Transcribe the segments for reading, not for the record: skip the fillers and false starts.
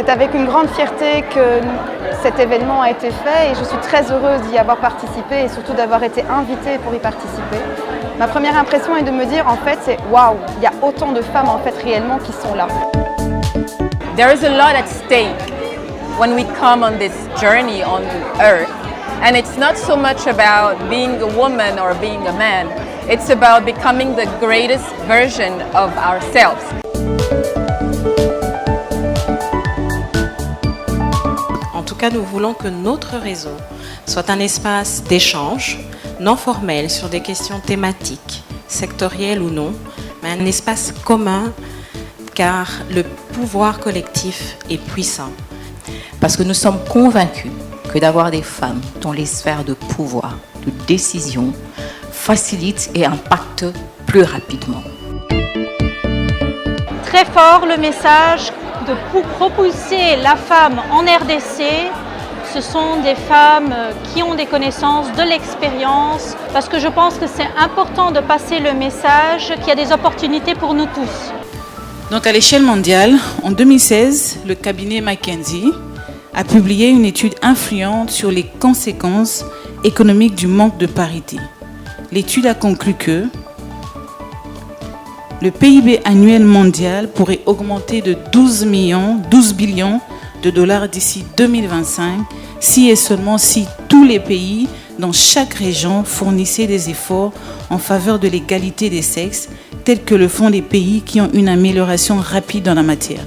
C'est avec une grande fierté que cet événement a été fait et je suis très heureuse d'y avoir participé et surtout d'avoir été invitée pour y participer. Ma première impression est de me dire en fait c'est waouh, il y a autant de femmes en fait réellement qui sont là. There is a lot at stake when we come on this journey on earth. And it's not so much about being a woman or being a man. It's about becoming the greatest version of ourselves. En tout cas, nous voulons que notre réseau soit un espace d'échange non formel sur des questions thématiques, sectorielles ou non, mais un espace commun car le pouvoir collectif est puissant. Parce que nous sommes convaincus que d'avoir des femmes dans les sphères de pouvoir, de décision, facilite et impacte plus rapidement. Très fort le message de propulser la femme en RDC. Ce sont des femmes qui ont des connaissances, de l'expérience, parce que je pense que c'est important de passer le message qu'il y a des opportunités pour nous tous. Donc à l'échelle mondiale, en 2016, le cabinet McKinsey a publié une étude influente sur les conséquences économiques du manque de parité. L'étude a conclu que le PIB annuel mondial pourrait augmenter de 12 billions de dollars d'ici 2025 si et seulement si tous les pays dans chaque région fournissaient des efforts en faveur de l'égalité des sexes, tels que le font les pays qui ont une amélioration rapide dans la matière.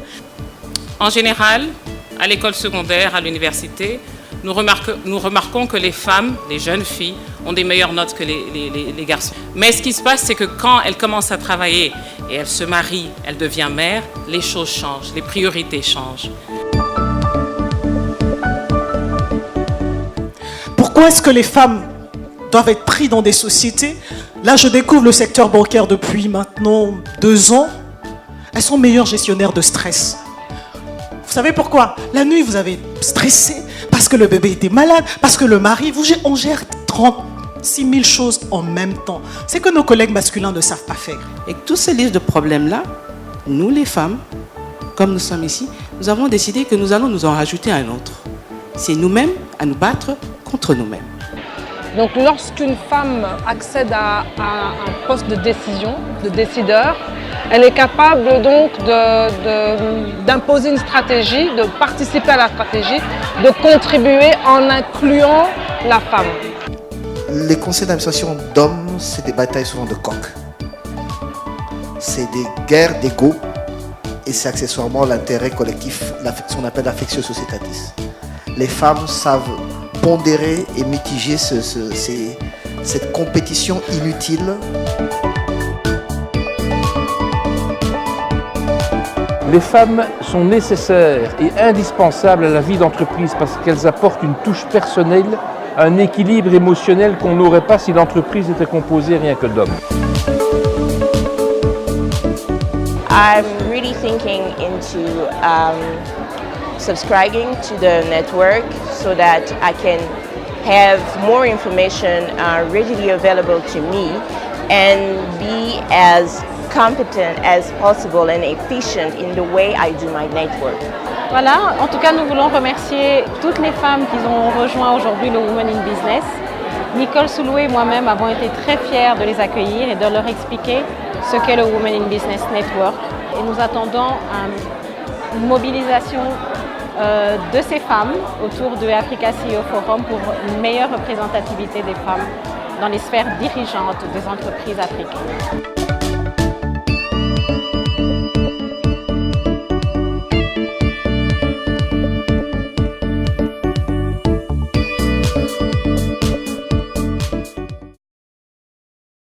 En général, à l'école secondaire, à l'université, nous remarquons que les femmes, les jeunes filles, ont des meilleures notes que les garçons. Mais ce qui se passe, c'est que quand elles commencent à travailler et elles se marient, elles deviennent mères, les choses changent, les priorités changent. Pourquoi est-ce que les femmes doivent être prises dans des sociétés? Là, je découvre le secteur bancaire depuis maintenant 2 ans. Elles sont meilleures gestionnaires de stress. Vous savez pourquoi? La nuit, vous avez stressé parce que le bébé était malade, parce que le mari, on gère 36 000 choses en même temps. C'est que nos collègues masculins ne savent pas faire. Et tous ces listes de problèmes-là, nous les femmes, comme nous sommes ici, nous avons décidé que nous allons nous en rajouter un autre. C'est nous-mêmes à nous battre contre nous-mêmes. Donc lorsqu'une femme accède à un poste de décision, de décideur, elle est capable donc d'imposer une stratégie, de participer à la stratégie, de contribuer en incluant la femme. Les conseils d'administration d'hommes, c'est des batailles souvent de coq. C'est des guerres d'ego et c'est accessoirement l'intérêt collectif, ce qu'on appelle l'affectio societatis. Les femmes savent pondérer et mitiger cette compétition inutile. Les femmes sont nécessaires et indispensables à la vie d'entreprise parce qu'elles apportent une touche personnelle, un équilibre émotionnel qu'on n'aurait pas si l'entreprise était composée rien que d'hommes. I'm really thinking into subscribing to the network so that I can have more information readily available to me and be as competent as possible and efficient in the way I do my network. Voilà, en tout cas, nous voulons remercier toutes les femmes qui ont rejoint aujourd'hui le Women in Business. Nicole Souloué et moi-même avons été très fiers de les accueillir et de leur expliquer ce qu'est le Women in Business Network. Et nous attendons une mobilisation de ces femmes autour de Africa CEO Forum pour une meilleure représentativité des femmes dans les sphères dirigeantes des entreprises africaines.